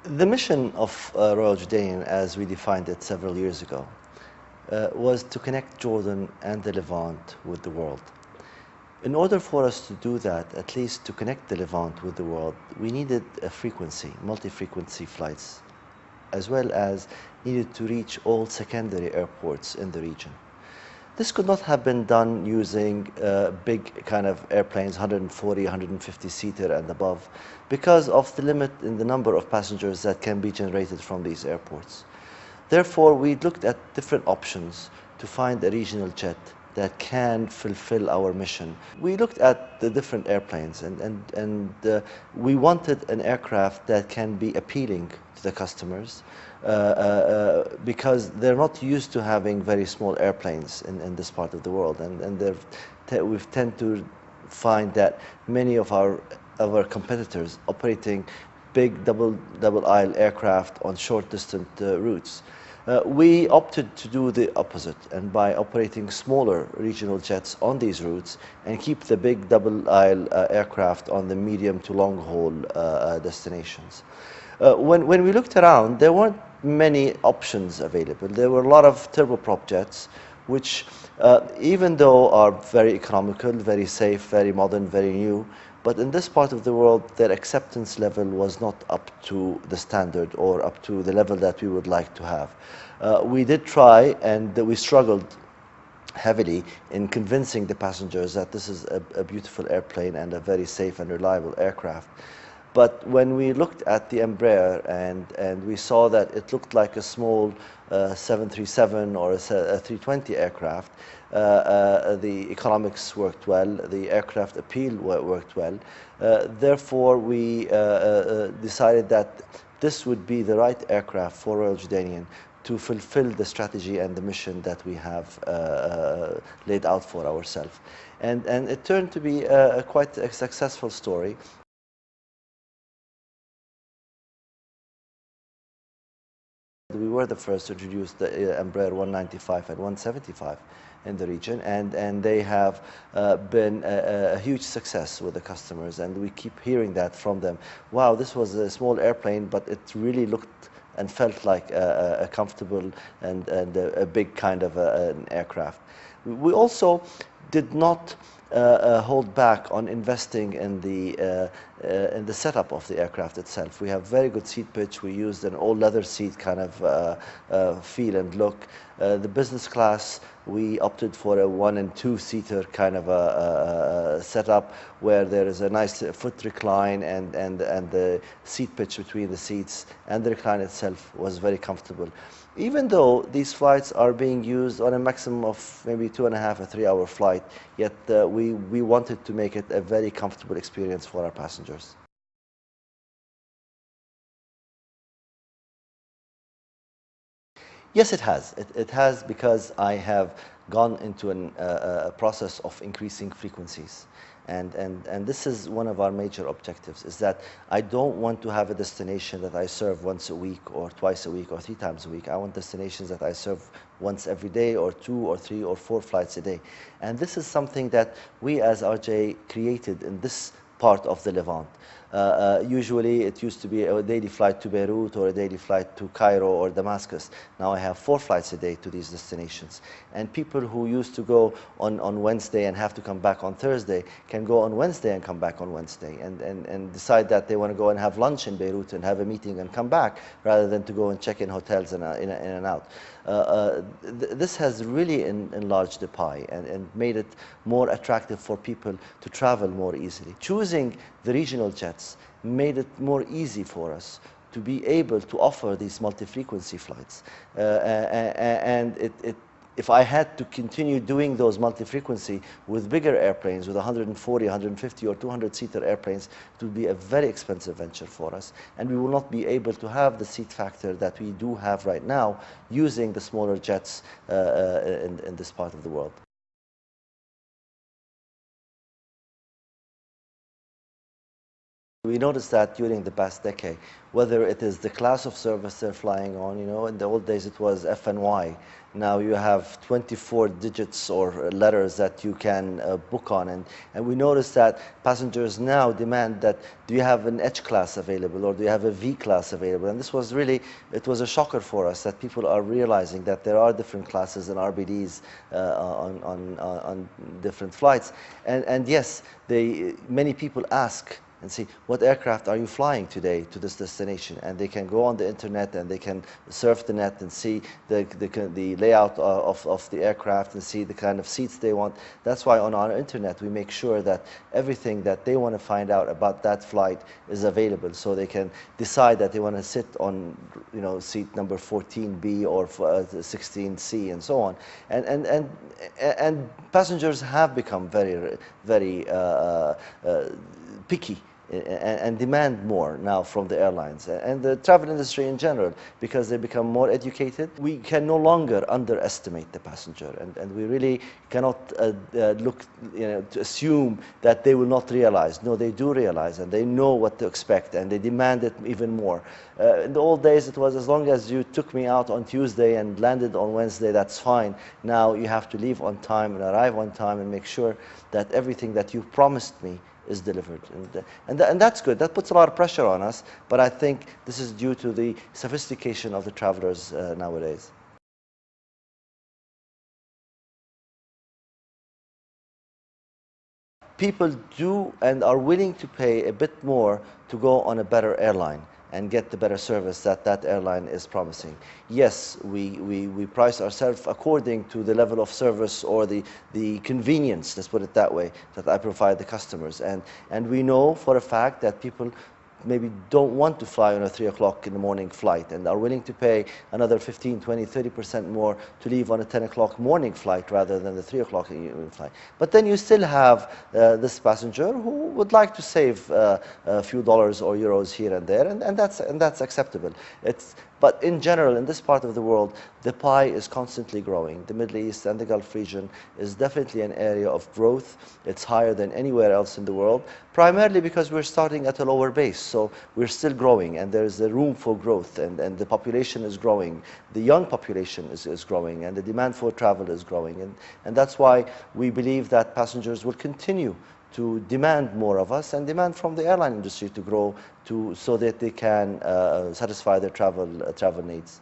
The mission of Royal Jordanian, as we defined it several years ago, was to connect Jordan and the Levant with the world. In order for us to do that, at least to connect the Levant with the world, we needed a frequency, multi-frequency flights, as well as needed to reach all secondary airports in the region. This could not have been done using big kind of airplanes, 140, 150 seater and above, because of the limit in the number of passengers that can be generated from these airports. Therefore, we looked at different options to find a regional jet that can fulfill our mission. We looked at the different airplanes and we wanted an aircraft that can be appealing to the customers because they're not used to having very small airplanes in this part of the world, and we've tend to find that many of our competitors operating big double aisle aircraft on short distance routes. We opted to do the opposite, and by operating smaller regional jets on these routes and keep the big double aisle aircraft on the medium to long haul destinations. When we looked around, there weren't many options available. There were a lot of turboprop jets, which even though are very economical, very safe, very modern, very new, but in this part of the world, their acceptance level was not up to the standard or up to the level that we would like to have. We did try, and we struggled heavily in convincing the passengers that this is a beautiful airplane and a very safe and reliable aircraft. But when we looked at the Embraer and we saw that it looked like a small 737 or a 320 aircraft, the economics worked well, the aircraft appeal worked well. Therefore, we decided that this would be the right aircraft for Royal Jordanian to fulfill the strategy and the mission that we have laid out for ourselves. And it turned to be quite a successful story. We were the first to introduce the Embraer 195 and 175 in the region, and they have been a huge success with the customers, and we keep hearing that from them. Wow, this was a small airplane, but it really looked and felt like a comfortable and a big kind of an aircraft. We also did not hold back on investing in the setup of the aircraft itself. We have very good seat pitch. We used an all-leather seat kind of feel and look. The business class, we opted for a 1 and 2 seater kind of a setup where there is a nice foot recline and the seat pitch between the seats, and the recline itself was very comfortable. Even though these flights are being used on a maximum of maybe 2.5 or 3 hour flight, yet we wanted to make it a very comfortable experience for our passengers. Yes, it has. It has, because I have gone into a process of increasing frequencies. And this is one of our major objectives, is that I don't want to have a destination that I serve once a week or twice a week or 3 times a week. I want destinations that I serve once every day, or 2 or 3 or 4 flights a day. And this is something that we as RJ created in this part of the Levant. Usually it used to be a daily flight to Beirut or a daily flight to Cairo or Damascus. Now I have 4 flights a day to these destinations. And people who used to go on Wednesday and have to come back on Thursday can go on Wednesday and come back on Wednesday, and decide that they want to go and have lunch in Beirut and have a meeting and come back, rather than to go and check in hotels and in and out. This has really enlarged the pie and made it more attractive for people to travel more easily. Choosing the regional jets made it more easy for us to be able to offer these multi-frequency flights. And if I had to continue doing those multi-frequency with bigger airplanes, with 140, 150 or 200-seater airplanes, it would be a very expensive venture for us. And we will not be able to have the seat factor that we do have right now using the smaller jets in this part of the world. We noticed that during the past decade, whether it is the class of service they're flying on, in the old days it was F and Y. Now you have 24 digits or letters that you can book on. And we noticed that passengers now demand that, do you have an H class available or do you have a V class available? And this was really, it was a shocker for us that people are realizing that there are different classes and RBDs on different flights. And yes, many people ask and see, what aircraft are you flying today to this destination? And they can go on the internet and they can surf the net and see the layout of the aircraft and see the kind of seats they want. That's why on our internet we make sure that everything that they want to find out about that flight is available, so they can decide that they want to sit on seat number 14B or 16C and so on. And passengers have become very picky and demand more now from the airlines and the travel industry in general, because they become more educated. We can no longer underestimate the passenger, and we really cannot look to assume that they will not realize. No, they do realize, and they know what to expect, and they demand it even more. In the old days, it was as long as you took me out on Tuesday and landed on Wednesday, that's fine. Now you have to leave on time and arrive on time and make sure that everything that you promised me is delivered. And that's good. That puts a lot of pressure on us, but I think this is due to the sophistication of the travelers nowadays. People do and are willing to pay a bit more to go on a better airline and get the better service that that airline is promising. Yes, we price ourselves according to the level of service or the convenience, let's put it that way, that I provide the customers. And we know for a fact that people maybe don't want to fly on a 3 o'clock in the morning flight and are willing to pay another 15, 20, 30% more to leave on a 10 o'clock morning flight rather than the 3 o'clock flight. But then you still have this passenger who would like to save a few dollars or euros here and there, and that's acceptable. But in general, in this part of the world, the pie is constantly growing. The Middle East and the Gulf region is definitely an area of growth. It's higher than anywhere else in the world, primarily because we're starting at a lower base. So we're still growing, and there's a room for growth, and the population is growing. The young population is growing, and the demand for travel is growing. And that's why we believe that passengers will continue to demand more of us and demand from the airline industry to grow so that they can satisfy their travel needs.